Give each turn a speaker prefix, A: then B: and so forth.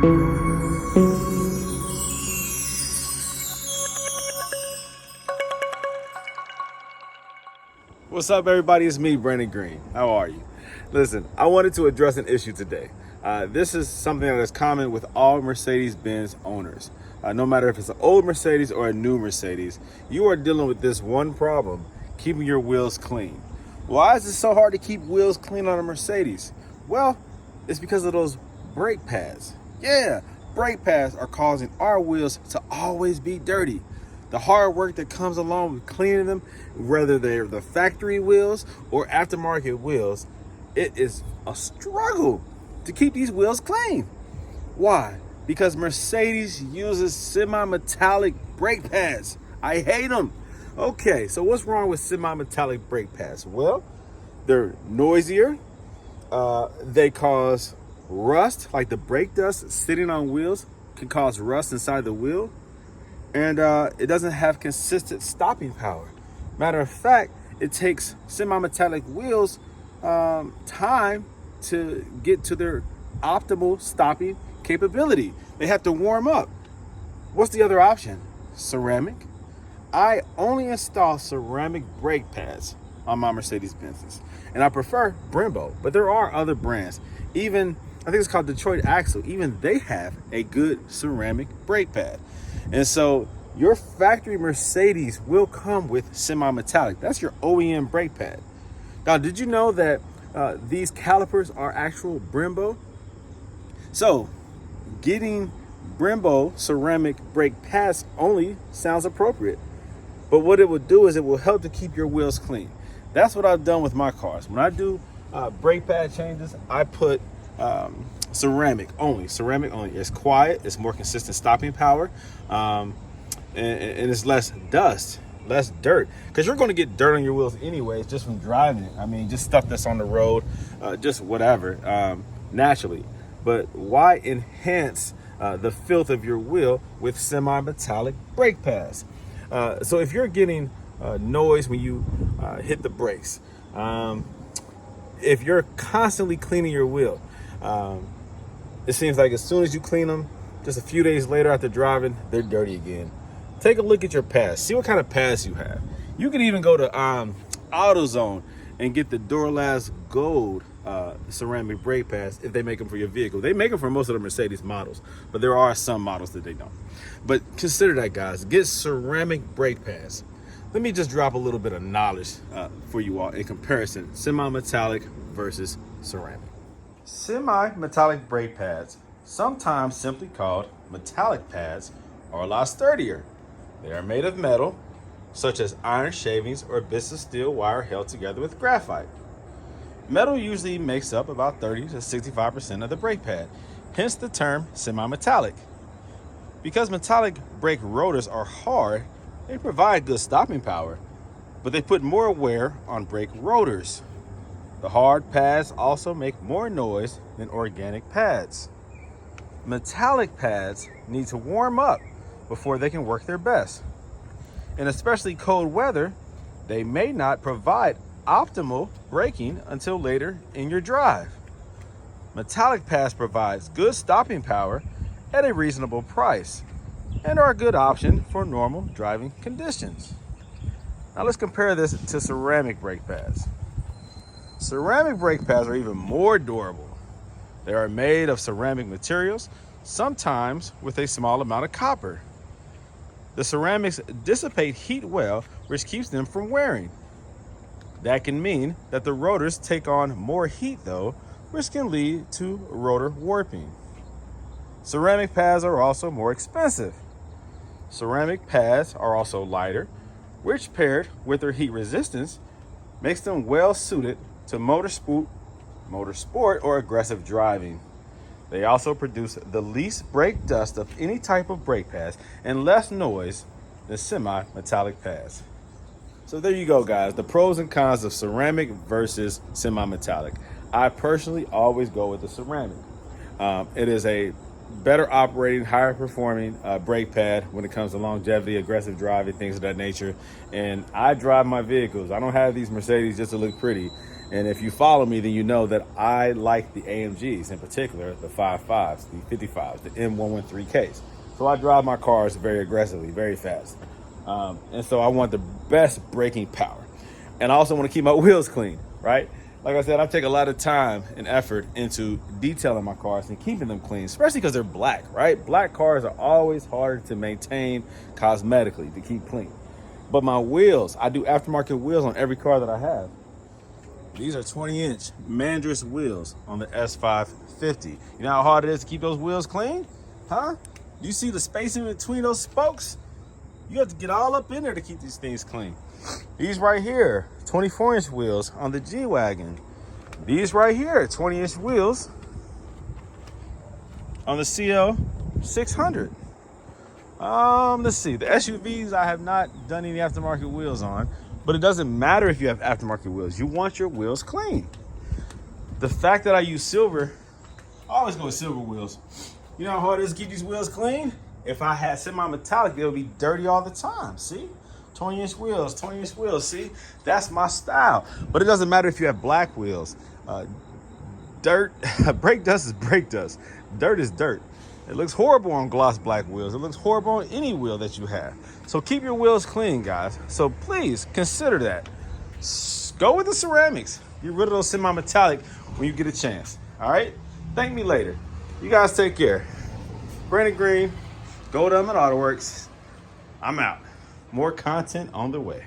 A: What's up, everybody? It's me, Brandon Green. How are you? Listen, I wanted to address an issue today. This is something that is common with all Mercedes-Benz owners. No matter if it's an old Mercedes or a new Mercedes, you are dealing with this one problem: keeping your wheels clean. Why is it so hard to keep wheels clean on a Mercedes? Well, it's because of those brake pads. Yeah, brake pads are causing our wheels to always be dirty. The hard work that comes along with cleaning them, whether they're the factory wheels or aftermarket wheels, it is a struggle to keep these wheels clean. Why? Because Mercedes uses semi-metallic brake pads. I hate them. Okay, so what's wrong with semi-metallic brake pads? Well, they're noisier. They cause rust, like the brake dust sitting on wheels can cause rust inside the wheel. And it doesn't have consistent stopping power. Matter of fact, it takes semi-metallic wheels time to get to their optimal stopping capability. They have to warm up. What's the other option? Ceramic. I only install ceramic brake pads on my Mercedes-Benzes, and I prefer Brembo, but there are other brands. Even, I think it's called Detroit Axle, even they have a good ceramic brake pad. And so your factory Mercedes will come with semi-metallic. That's your OEM brake pad. Now, did you know that these calipers are actual Brembo? So getting Brembo ceramic brake pads only sounds appropriate. But what it will do is it will help to keep your wheels clean. That's what I've done with my cars. When I do brake pad changes, I put ceramic only. It's quiet, it's more consistent stopping power, and it's less dust, less dirt, because you're going to get dirt on your wheels anyways just from driving it. I mean, just stuff that's on the road, just whatever, naturally. But why enhance the filth of your wheel with semi-metallic brake pads? So if you're getting noise when you hit the brakes, if you're constantly cleaning your wheel, it seems like as soon as you clean them, just a few days later after driving, they're dirty again. Take a look at your pads. See what kind of pads you have. You can even go to AutoZone and get the Duralast Gold ceramic brake pads if they make them for your vehicle. They make them for most of the Mercedes models, but there are some models that they don't. But consider that, guys. Get ceramic brake pads. Let me just drop a little bit of knowledge for you all in comparison: semi-metallic versus ceramic. Semi-metallic brake pads, sometimes simply called metallic pads, are a lot sturdier. They are made of metal, such as iron shavings or bits of steel wire held together with graphite. Metal usually makes up about 30 to 65% of the brake pad, hence the term semi-metallic. Because metallic brake rotors are hard, they provide good stopping power, but they put more wear on brake rotors. The hard pads also make more noise than organic pads. Metallic pads need to warm up before they can work their best. In especially cold weather, they may not provide optimal braking until later in your drive. Metallic pads provides good stopping power at a reasonable price and are a good option for normal driving conditions. Now let's compare this to ceramic brake pads. Ceramic brake pads are even more durable. They are made of ceramic materials, sometimes with a small amount of copper. The ceramics dissipate heat well, which keeps them from wearing. That can mean that the rotors take on more heat though, which can lead to rotor warping. Ceramic pads are also more expensive. Ceramic pads are also lighter, which paired with their heat resistance makes them well suited to motorsport or aggressive driving. They also produce the least brake dust of any type of brake pads and less noise than semi-metallic pads. So there you go, guys, the pros and cons of ceramic versus semi-metallic. I personally always go with the ceramic. It is a better operating, higher performing brake pad when it comes to longevity, aggressive driving, things of that nature. And I drive my vehicles. I don't have these Mercedes just to look pretty. And if you follow me, then you know that I like the AMGs, in particular, the 5.5s, the 55s, the M113Ks. So I drive my cars very aggressively, very fast. And so I want the best braking power. And I also want to keep my wheels clean, right? Like I said, I take a lot of time and effort into detailing my cars and keeping them clean, especially because they're black, right? Black cars are always harder to maintain cosmetically, to keep clean. But my wheels, I do aftermarket wheels on every car that I have. These are 20-inch Mandris wheels on the S550. You know how hard it is to keep those wheels clean? Huh? You see the spacing between those spokes? You have to get all up in there to keep these things clean. These right here, 24-inch wheels on the G-Wagon. These right here, 20-inch wheels on the CL600. Let's see, the SUVs I have not done any aftermarket wheels on, but it doesn't matter if you have aftermarket wheels. You want your wheels clean. The fact that I use silver, I always go with silver wheels. You know how hard it is to keep these wheels clean? If I had semi-metallic, they would be dirty all the time, see? 20-inch wheels, 20-inch wheels, see? That's my style. But it doesn't matter if you have black wheels. Dirt, brake dust is brake dust. Dirt is dirt. It looks horrible on gloss black wheels. It looks horrible on any wheel that you have. So keep your wheels clean, guys. So please consider that. Go with the ceramics. Get rid of those semi-metallic when you get a chance, all right? Thank me later. You guys take care. Brandon Green, Gold Element Autoworks. I'm out. More content on the way.